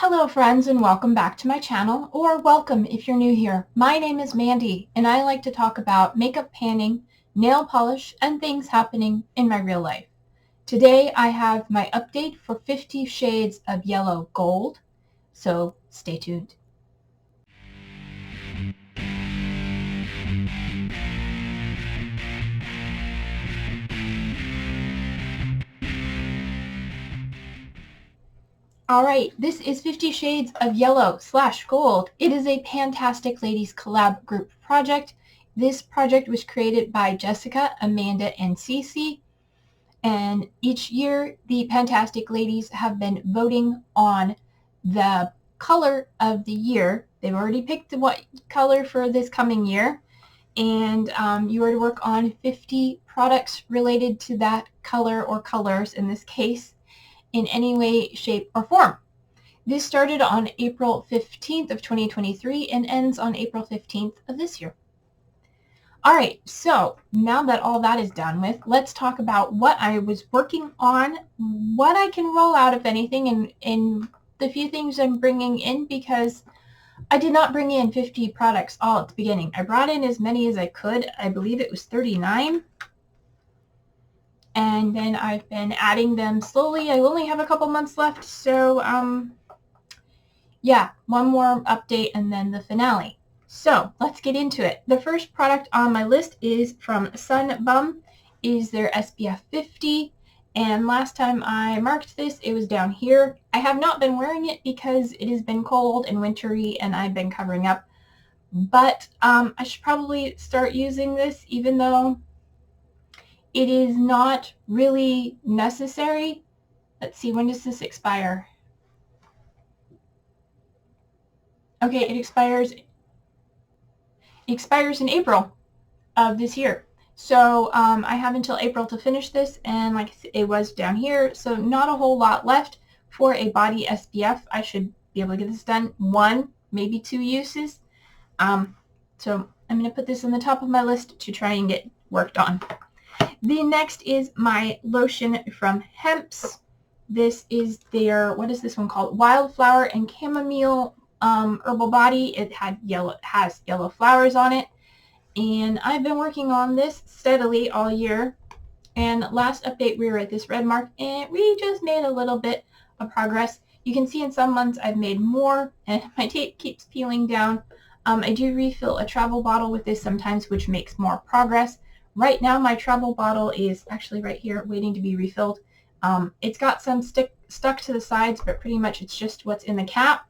Hello friends and welcome back to my channel, or welcome if you're new here. My name is Mandy and I like to talk about makeup panning, nail polish, and things happening in my real life. Today I have my update for 50 Shades of Yellow Gold, so stay tuned. Alright, this is 50 Shades of Yellow / Gold. It is a Fantastic Ladies collab group project. This project was created by Jessica, Amanda, and Cece. And each year, the Fantastic Ladies have been voting on the color of the year. They've already picked what color for this coming year. And you are to work on 50 products related to that color or colors in this case, in any way, shape, or form. This started on April 15th of 2023 and ends on April 15th of this year. All right, so now that all that is done with, let's talk about what I was working on, what I can roll out, if anything, and the few things I'm bringing in, because I did not bring in 50 products all at the beginning. I brought in as many as I could. I believe it was 39. And then I've been adding them slowly. I only have a couple months left, so yeah, one more update and then the finale. So let's get into it. The first product on my list is from Sun Bum. It is their SPF 50. And last time I marked this, it was down here. I have not been wearing it because it has been cold and wintry and I've been covering up. But I should probably start using this, even though it is not really necessary. Let's see, when does this expire? Okay, it expires in April of this year. So I have until April to finish this, and like it was down here, so not a whole lot left for a body SPF. I should be able to get this done 1, maybe 2 uses. So I'm going to put this on the top of my list to try and get worked on. The next is my lotion from Hemp's. This is their, what is this one called? Wildflower and Chamomile herbal body. It has yellow flowers on it. And I've been working on this steadily all year. And last update, we were at this red mark, and we just made a little bit of progress. You can see in some months I've made more, and my tape keeps peeling down. I do refill a travel bottle with this sometimes, which makes more progress. Right now, my travel bottle is actually right here waiting to be refilled. It's got some stuck to the sides, but pretty much it's just what's in the cap.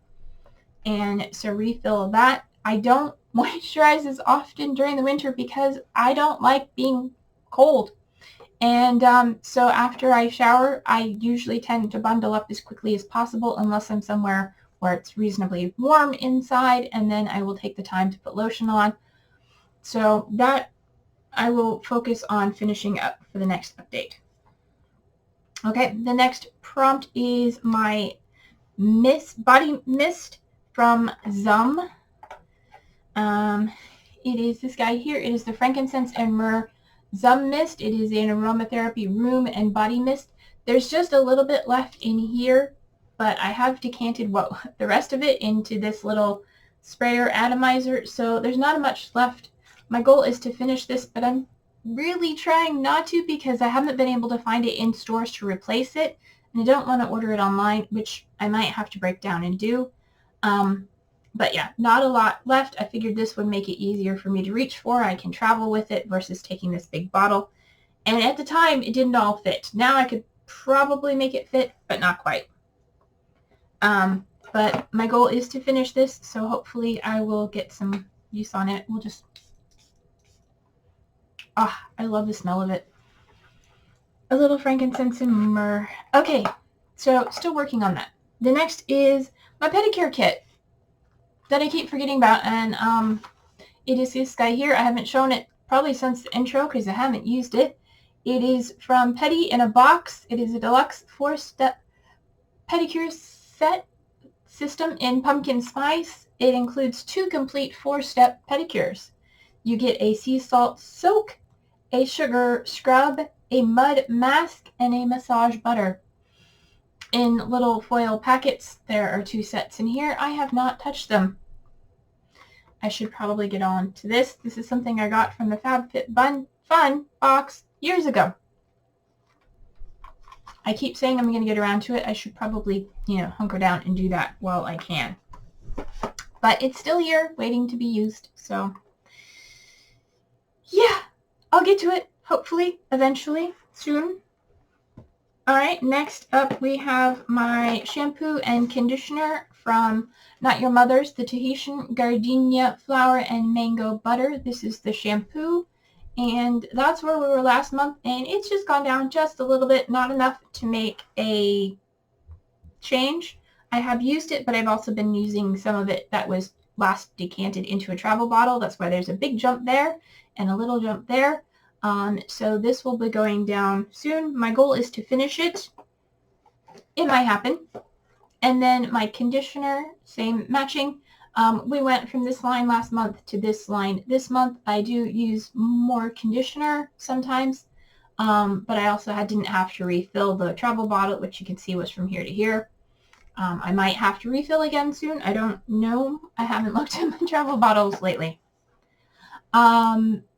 And so refill that. I don't moisturize as often during the winter because I don't like being cold. And so after I shower, I usually tend to bundle up as quickly as possible unless I'm somewhere where it's reasonably warm inside, and then I will take the time to put lotion on. So that I will focus on finishing up for the next update. Okay, the next prompt is my body mist from Zum. It is this guy here. It is the Frankincense and Myrrh Zum Mist. It is an aromatherapy room and body mist. There's just a little bit left in here, but I have decanted the rest of it into this little sprayer atomizer, so there's not much left. My goal is to finish this, but I'm really trying not to because I haven't been able to find it in stores to replace it, and I don't want to order it online, which I might have to break down and do. But yeah, not a lot left. I figured this would make it easier for me to reach for. I can travel with it versus taking this big bottle. And at the time, it didn't all fit. Now I could probably make it fit, but not quite. But my goal is to finish this, so hopefully I will get some use on it. We'll just... I love the smell of it. A little frankincense and myrrh. Okay, so still working on that. The next is my pedicure kit that I keep forgetting about, and it is this guy here. I haven't shown it probably since the intro because I haven't used it. It is from Petty in a box. It is a deluxe 4-step pedicure set system in pumpkin spice. It includes 2 complete 4-step pedicures. You get a sea salt soak, a sugar scrub, a mud mask, and a massage butter. in little foil packets. There are 2 sets in here. I have not touched them. I should probably get on to this. This is something I got from the FabFitFun box years ago. I keep saying I'm going to get around to it. I should probably, hunker down and do that while I can. But it's still here, waiting to be used. So, yeah, I'll get to it, hopefully, eventually, soon. All right, next up we have my shampoo and conditioner from Not Your Mother's, the Tahitian Gardenia Flower and Mango Butter. This is the shampoo, and that's where we were last month, and it's just gone down just a little bit, not enough to make a change. I have used it, but I've also been using some of it that was last decanted into a travel bottle. That's why there's a big jump there and a little jump there. So this will be going down soon. My goal is to finish it. It might happen. And then my conditioner, same matching. We went from this line last month to this line this month. I do use more conditioner sometimes, but I also didn't have to refill the travel bottle, which you can see was from here to here. I might have to refill again soon. I don't know. I haven't looked at my travel bottles lately.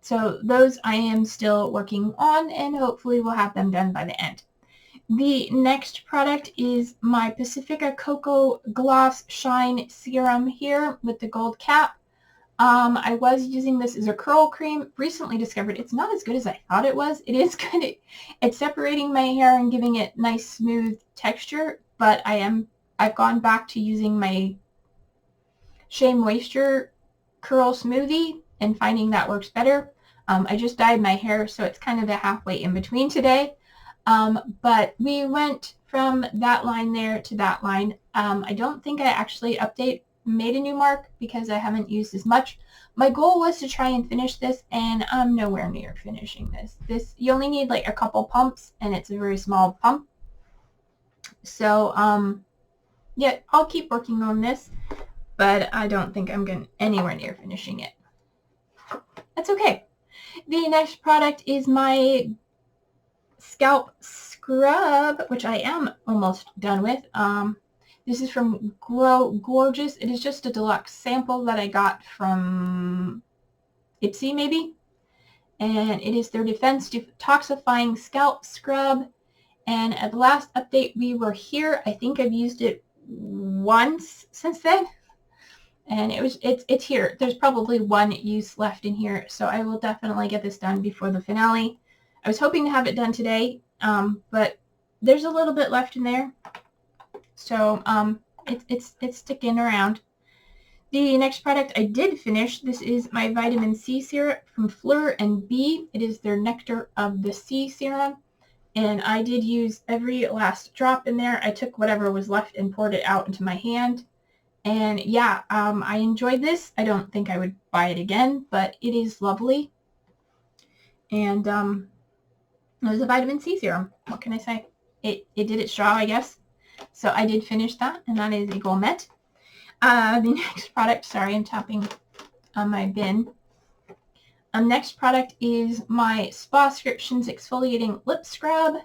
So those I am still working on, and hopefully we'll have them done by the end. The next product is my Pacifica Cocoa Gloss Shine Serum here with the gold cap. I was using this as a curl cream. Recently discovered it's not as good as I thought it was. It is good. It's separating my hair and giving it nice smooth texture, but I've gone back to using my Shea Moisture Curl Smoothie and finding that works better. I just dyed my hair, so it's kind of a halfway in between today. But we went from that line there to that line. I don't think I actually made a new mark because I haven't used as much. My goal was to try and finish this, and I'm nowhere near finishing this. You only need like a couple pumps, and it's a very small pump. So, yeah, I'll keep working on this, but I don't think I'm going anywhere near finishing it. That's okay. The next product is my scalp scrub, which I am almost done with. This is from Grow Gorgeous. It is just a deluxe sample that I got from Ipsy maybe. And it is their Defense Detoxifying Scalp Scrub. And at the last update we were here, I think I've used it once since then. And it's here. There's probably one use left in here, so I will definitely get this done before the finale. I was hoping to have it done today, but there's a little bit left in there, so it's sticking around. The next product I did finish. This is my vitamin C syrup from Fleur and Bee. It is their Nectar of the Sea serum, and I did use every last drop in there. I took whatever was left and poured it out into my hand. And yeah, I enjoyed this. I don't think I would buy it again, but it is lovely. And it was a vitamin C serum. What can I say? It did its job, I guess. So I did finish that, and that is a goal met. The next product, sorry, I'm tapping on my bin. Next product is my Spascriptions Exfoliating Lip Scrub.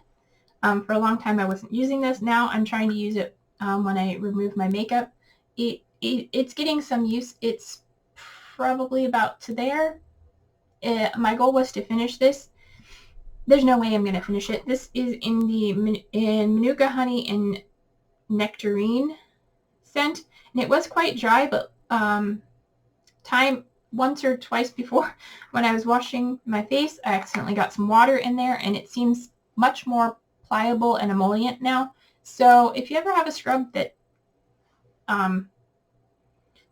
For a long time I wasn't using this. Now I'm trying to use it when I remove my makeup. It's getting some use. It's probably about to there. My goal was to finish this. There's no way I'm going to finish it. This is in the Manuka Honey and Nectarine scent. And it was quite dry, but once or twice before when I was washing my face, I accidentally got some water in there, and it seems much more pliable and emollient now. So if you ever have a scrub that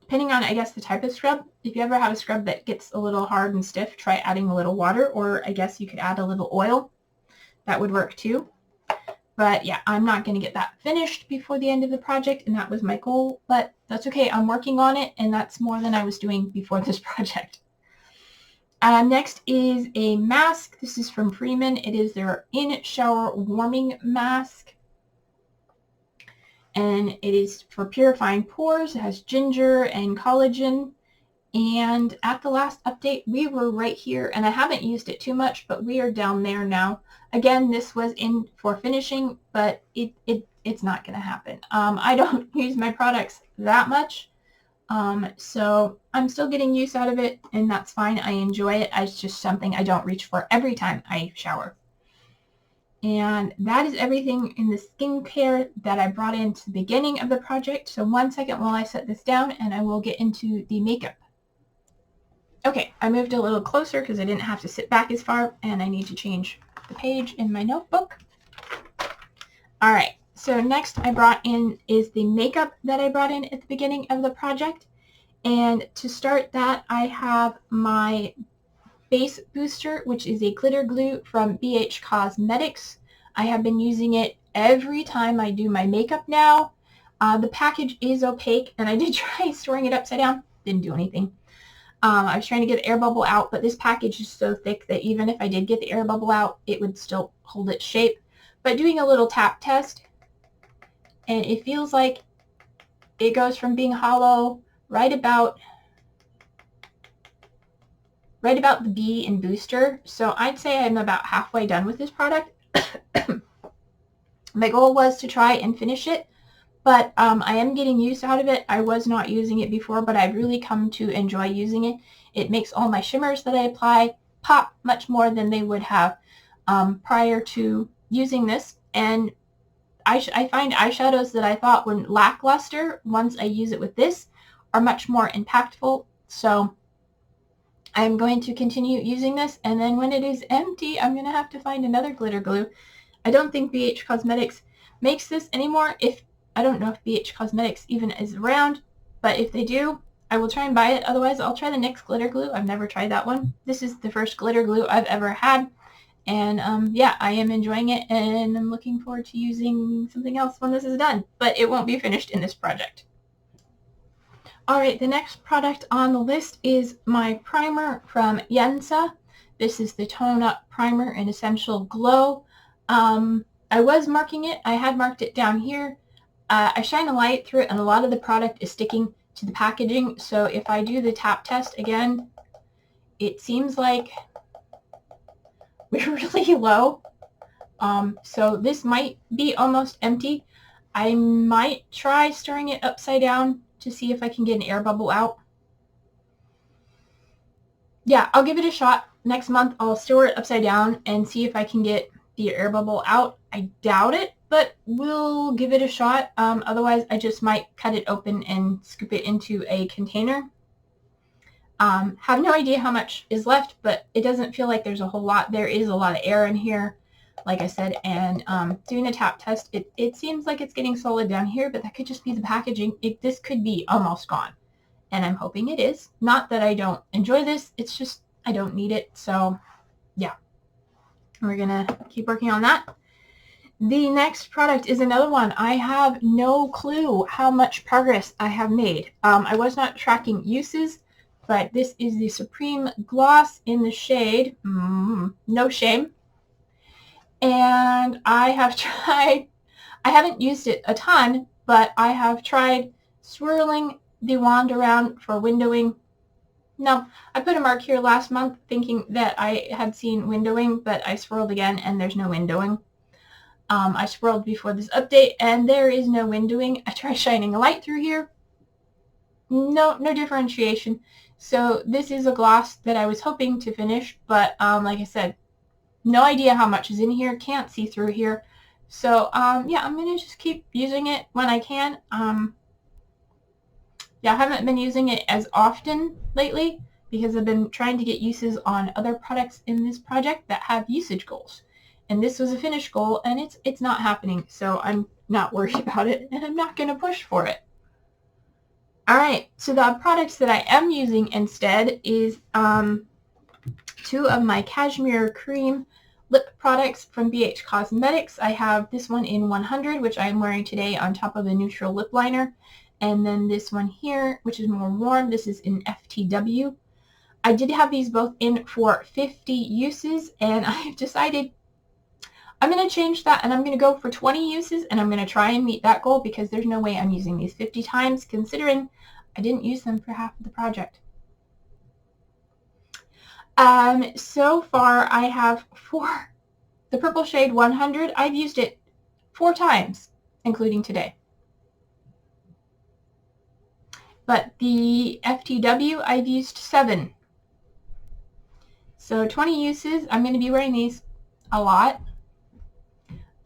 depending on, I guess, the type of scrub, if you ever have a scrub that gets a little hard and stiff, try adding a little water, or I guess you could add a little oil. That would work too. But yeah, I'm not going to get that finished before the end of the project, and that was my goal, but that's okay. I'm working on it, and that's more than I was doing before this project. Next is a mask. This is from Freeman. It is their in-shower warming mask. And it is for purifying pores. It has ginger and collagen. And at the last update, we were right here, and I haven't used it too much, but we are down there now. Again, this was in for finishing, but it it's not going to happen. I don't use my products that much. So I'm still getting use out of it, and that's fine. I enjoy it. It's just something I don't reach for every time I shower. And that is everything in the skincare that I brought into the beginning of the project. So one second while I set this down, and I will get into the makeup. Okay, I moved a little closer because I didn't have to sit back as far, and I need to change the page in my notebook. All right, so next I brought in is the makeup that I brought in at the beginning of the project. And to start that, I have my base booster, which is a glitter glue from BH Cosmetics. I have been using it every time I do my makeup now. The package is opaque, and I did try storing it upside down. Didn't do anything. I was trying to get the air bubble out, but this package is so thick that even if I did get the air bubble out, it would still hold its shape. But doing a little tap test, and it feels like it goes from being hollow right about the B in booster. So I'd say I'm about halfway done with this product. My goal was to try and finish it, but I am getting use out of it. I was not using it before, but I've really come to enjoy using it. It makes all my shimmers that I apply pop much more than they would have prior to using this. And I find eyeshadows that I thought were lackluster, once I use it with this, are much more impactful. So I'm going to continue using this, and then when it is empty, I'm going to have to find another glitter glue. I don't think BH Cosmetics makes this anymore. I don't know if BH Cosmetics even is around, but if they do, I will try and buy it. Otherwise, I'll try the NYX glitter glue. I've never tried that one. This is the first glitter glue I've ever had. And yeah, I am enjoying it, and I'm looking forward to using something else when this is done. But it won't be finished in this project. Alright, the next product on the list is my primer from Yensa. This is the Tone Up Primer in Essential Glow. I was marking it. I had marked it down here. I shine a light through it, and a lot of the product is sticking to the packaging. So if I do the tap test again, it seems like we're really low. So this might be almost empty. I might try stirring it upside down to see if I can get an air bubble out. Yeah, I'll give it a shot. Next month I'll stir it upside down and see if I can get the air bubble out. I doubt it, but we'll give it a shot. Otherwise, I just might cut it open and scoop it into a container. Have no idea how much is left, but it doesn't feel like there's a whole lot. There is a lot of air in here, like I said, and doing a tap test, it seems like it's getting solid down here, but that could just be the packaging. This could be almost gone, and I'm hoping it is. Not that I don't enjoy this, it's just I don't need it, so yeah. We're gonna keep working on that. The next product is another one. I have no clue how much progress I have made. I was not tracking uses, but this is the Supreme Gloss in the shade No Shame. And I have tried, I haven't used it a ton, but I have tried swirling the wand around for windowing. No, I put a mark here last month thinking that I had seen windowing, but I swirled again and there's no windowing. I swirled before this update and there is no windowing. I tried shining a light through here. No differentiation. So this is a gloss that I was hoping to finish, but like I said, no idea how much is in here. Can't see through here. So yeah, I'm going to just keep using it when I can. Yeah, I haven't been using it as often lately because I've been trying to get uses on other products in this project that have usage goals. And this was a finish goal, and it's not happening, so I'm not worried about it, and I'm not going to push for it. Alright, so the products that I am using instead is two of my Cashmere Cream lip products from BH Cosmetics. I have this one in 100, which I am wearing today on top of a neutral lip liner. And then this one here, which is more warm. This is in FTW. I did have these both in for 50 uses, and I've decided I'm going to change that, and I'm going to go for 20 uses, and I'm going to try and meet that goal because there's no way I'm using these 50 times, considering I didn't use them for half of the project. So far I have the purple shade 100. I've used it 4 times, including today. But the FTW, I've used 7. So 20 uses. I'm going to be wearing these a lot.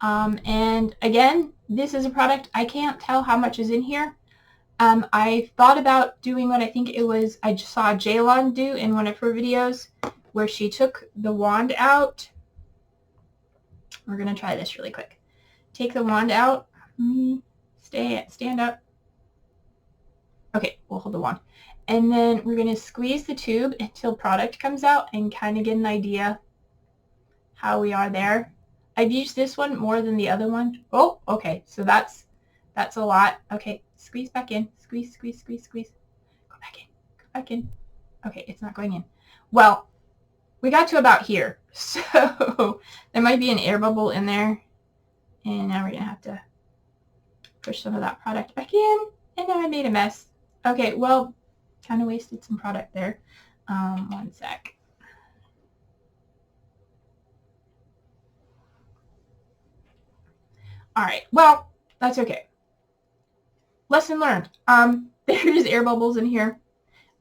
And again, this is a product, I can't tell how much is in here. I thought about doing what I think it was, I just saw Jaylon do in one of her videos, where she took the wand out. We're going to try this really quick. Take the wand out. Stand up. Okay, we'll hold the wand. And then we're going to squeeze the tube until product comes out and kind of get an idea how we are there. I've used this one more than the other one. Oh, okay, so that's a lot. Okay, squeeze back in. Squeeze, squeeze, squeeze, squeeze. Go back in. Go back in. Okay, it's not going in. Well, we got to about here. So there might be an air bubble in there. And now we're going to have to push some of that product back in. And now I made a mess. Okay, well, kind of wasted some product there. One sec. All right, well, that's okay. Lesson learned. There's air bubbles in here.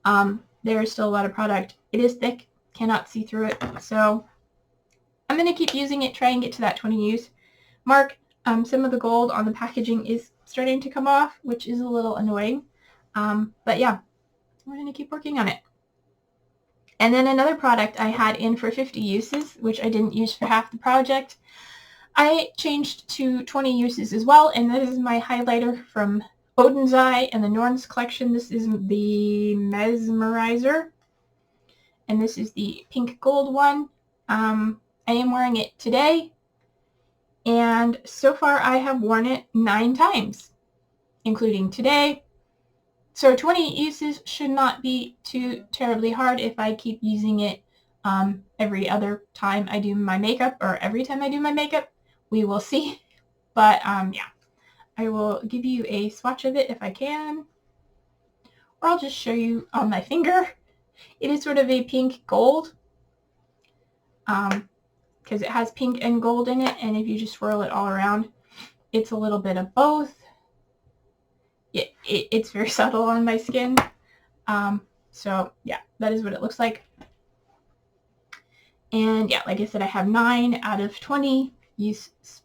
There is still a lot of product. It is thick, cannot see through it. So I'm going to keep using it, try and get to that 20 use mark. Some of the gold on the packaging is starting to come off, which is a little annoying. But yeah, we're going to keep working on it. And then another product I had in for 50 uses, which I didn't use for half the project, I changed to 20 uses as well, and this is my highlighter from Odin's Eye and the Norns collection. This is the Mesmerizer, and this is the pink gold one. I am wearing it today, and so far I have worn it 9 times, including today. So 20 uses should not be too terribly hard if I keep using it every other time I do my makeup, or every time I do my makeup. We will see. But yeah, I will give you a swatch of it if I can. Or I'll just show you on my finger. It is sort of a pink gold. Because it has pink and gold in it. And if you just swirl it all around, it's a little bit of both. It's very subtle on my skin. So yeah, that is what it looks like. And yeah, like I said, I have 9 out of 20 uses.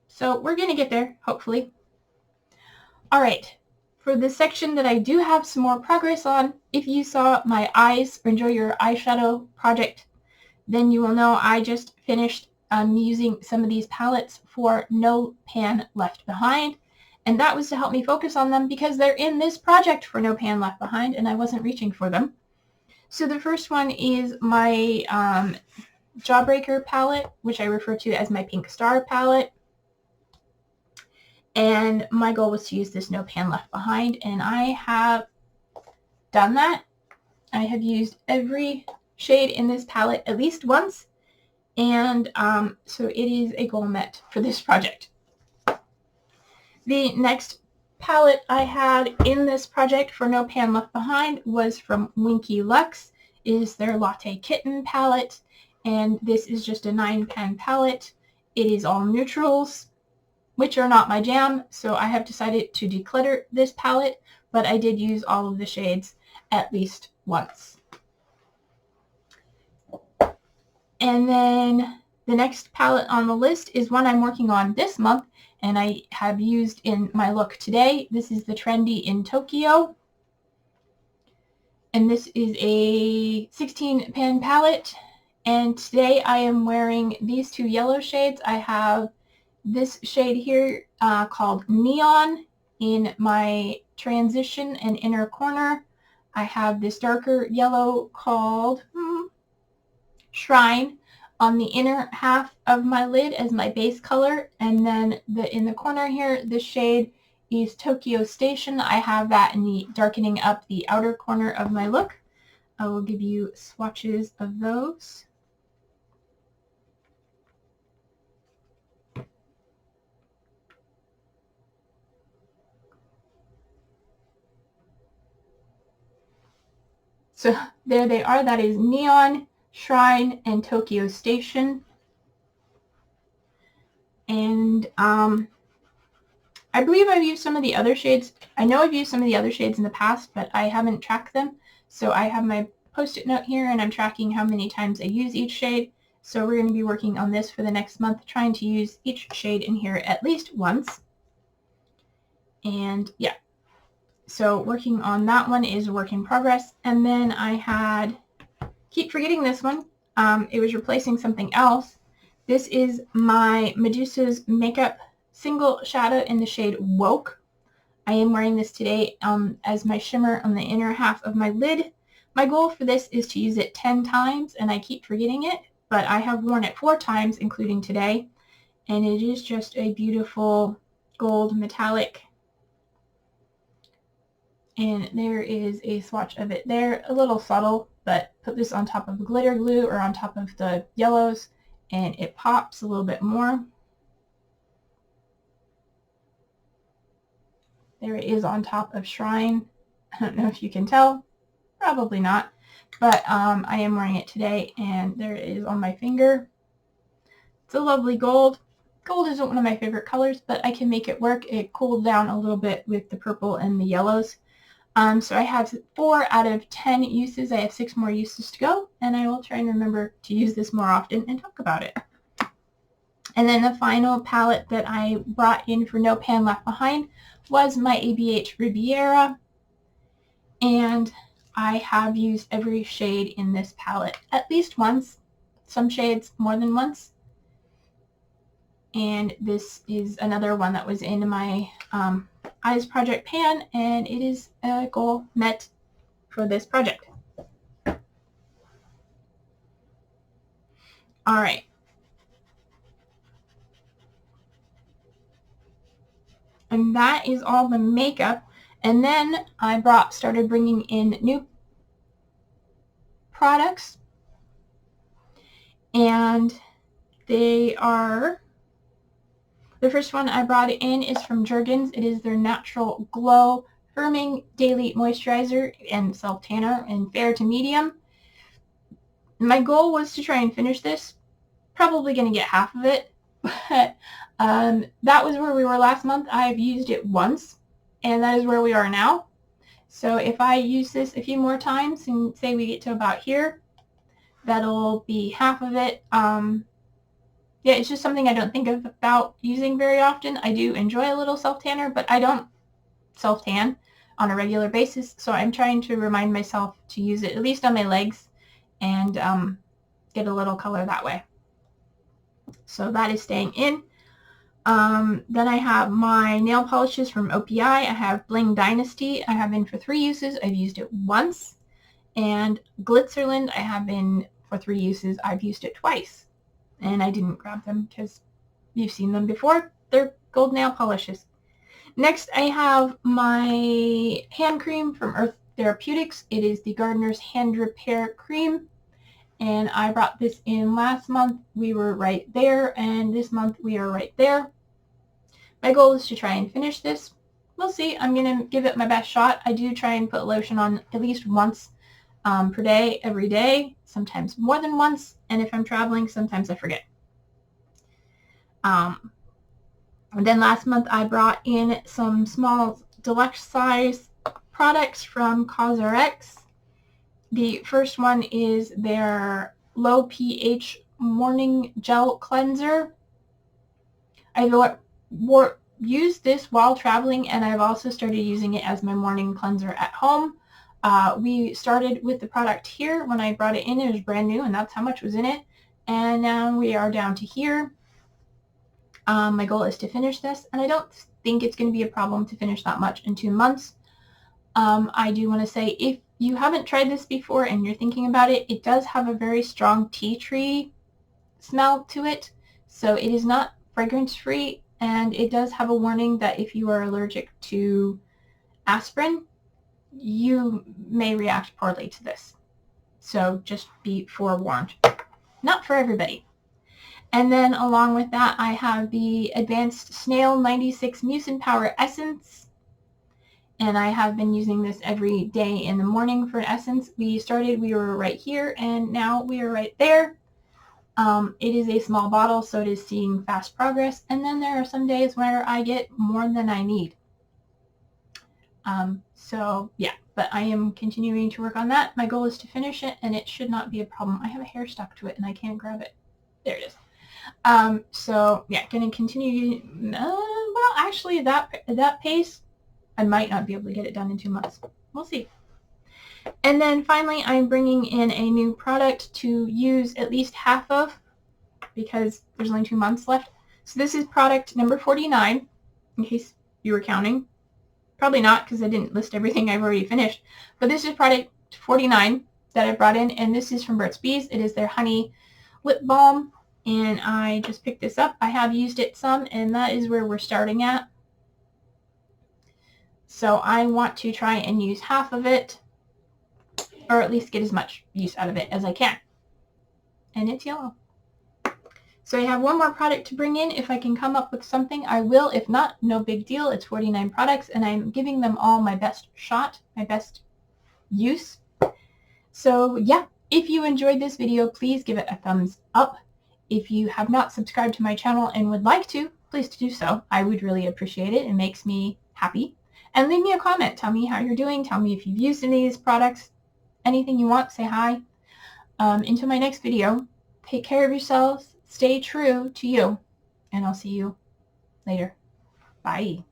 So we're going to get there, hopefully. All right, for the section that I do have some more progress on, if you saw my eyes or enjoy your eyeshadow project, then you will know I just finished using some of these palettes for No Pan Left Behind. And that was to help me focus on them because they're in this project for No Pan Left Behind and I wasn't reaching for them. So the first one is my Jawbreaker palette, which I refer to as my Pink Star palette. And my goal was to use this No Pan Left Behind, and I have done that. I have used every shade in this palette at least once, and so it is a goal met for this project. The next palette I had in this project for No Pan Left Behind was from Winky Lux. It is their Latte Kitten palette, and this is just a 9-pan palette. It is all neutrals, which are not my jam, so I have decided to declutter this palette, but I did use all of the shades at least once. And then the next palette on the list is one I'm working on this month, and I have used in my look today. This is the Trendy in Tokyo. And this is a 16-pan palette. And today I am wearing these 2 yellow shades. I have this shade here called Neon in my transition and inner corner. I have this darker yellow called Shrine on the inner half of my lid as my base color. And then in the corner here, the shade is Tokyo Station. I have that in the darkening up the outer corner of my look. I will give you swatches of those. So there they are. That is Neon, Shrine, and Tokyo Station. And I believe I've used some of the other shades. I know I've used some of the other shades in the past, but I haven't tracked them. So I have my post-it note here, and I'm tracking how many times I use each shade. So we're going to be working on this for the next month, trying to use each shade in here at least once. And yeah, so working on that one is a work in progress. And then I keep forgetting this one. It was replacing something else. This is my Medusa's Makeup Single Shadow in the shade Woke. I am wearing this today as my shimmer on the inner half of my lid. My goal for this is to use it 10 times, and I keep forgetting it, but I have worn it 4 times, including today, and it is just a beautiful gold metallic. And there is a swatch of it there, a little subtle, but put this on top of glitter glue or on top of the yellows, and it pops a little bit more. There it is on top of Shrine. I don't know if you can tell, probably not, but I am wearing it today, and there it is on my finger. It's a lovely gold. Gold isn't one of my favorite colors, but I can make it work. It cooled down a little bit with the purple and the yellows. So I have 4 out of 10 uses. I have 6 more uses to go, and I will try and remember to use this more often and talk about it. And then the final palette that I brought in for No Pan Left Behind was my ABH Riviera, and I have used every shade in this palette at least once, some shades more than once. And this is another one that was in my Eyes Project pan, and it is a goal met for this project. All right. And that is all the makeup. And then I started bringing in new products, and they are, the first one I brought in is from Jergens. It is their Natural Glow Firming Daily Moisturizer and Self Tanner in fair to medium. My goal was to try and finish this. Probably going to get half of it, but that was where we were last month. I've used it once, and that is where we are now. So if I use this a few more times and say we get to about here, that'll be half of it. Yeah, it's just something I don't think about using very often. I do enjoy a little self-tanner, but I don't self-tan on a regular basis, so I'm trying to remind myself to use it at least on my legs and get a little color that way. So that is staying in. Then I have my nail polishes from OPI. I have Bling Dynasty. I have in for 3 uses. I've used it once. And Glitzerland I have in for 3 uses. I've used it twice. And I didn't grab them because you've seen them before. They're gold nail polishes. Next I have my hand cream from Earth Therapeutics. It is the Gardener's Hand Repair Cream. And I brought this in last month. We were right there, and this month we are right there. My goal is to try and finish this. We'll see. I'm going to give it my best shot. I do try and put lotion on at least once per day, every day, sometimes more than once, and if I'm traveling, sometimes I forget. And then last month I brought in some small deluxe size products from CosRx. The first one is their low pH morning gel cleanser. I've used this while traveling, and I've also started using it as my morning cleanser at home. We started with the product here. When I brought it in, it was brand new, and that's how much was in it. And now we are down to here. My goal is to finish this, and I don't think it's going to be a problem to finish that much in 2 months. I do want to say, if you haven't tried this before and you're thinking about it, it does have a very strong tea tree smell to it. So it is not fragrance-free, and it does have a warning that if you are allergic to aspirin, you may react poorly to this. So just be forewarned. Not for everybody. And then along with that, I have the Advanced Snail 96 Mucin Power Essence. And I have been using this every day in the morning for an essence. We were right here, and now we are right there. It is a small bottle, so it is seeing fast progress, and then there are some days where I get more than I need. So yeah, but I am continuing to work on that. My goal is to finish it, and it should not be a problem. I have a hair stuck to it, and I can't grab it. There it is. So yeah, going to continue. Well, actually, that pace, I might not be able to get it done in 2 months. We'll see. And then finally, I'm bringing in a new product to use at least half of, because there's only 2 months left. So this is product number 49, in case you were counting. Probably not, because I didn't list everything I've already finished. But this is product 49 that I brought in, and this is from Burt's Bees. It is their honey lip balm, and I just picked this up. I have used it some, and that is where we're starting at. So I want to try and use half of it, or at least get as much use out of it as I can. And it's yellow. So I have one more product to bring in. If I can come up with something, I will. If not, no big deal. It's 49 products, and I'm giving them all my best shot, my best use. So yeah, if you enjoyed this video, please give it a thumbs up. If you have not subscribed to my channel and would like to, please do so. I would really appreciate it. It makes me happy. And leave me a comment. Tell me how you're doing. Tell me if you've used any of these products. Anything you want, say hi. Until my next video, take care of yourselves. Stay true to you, and I'll see you later. Bye.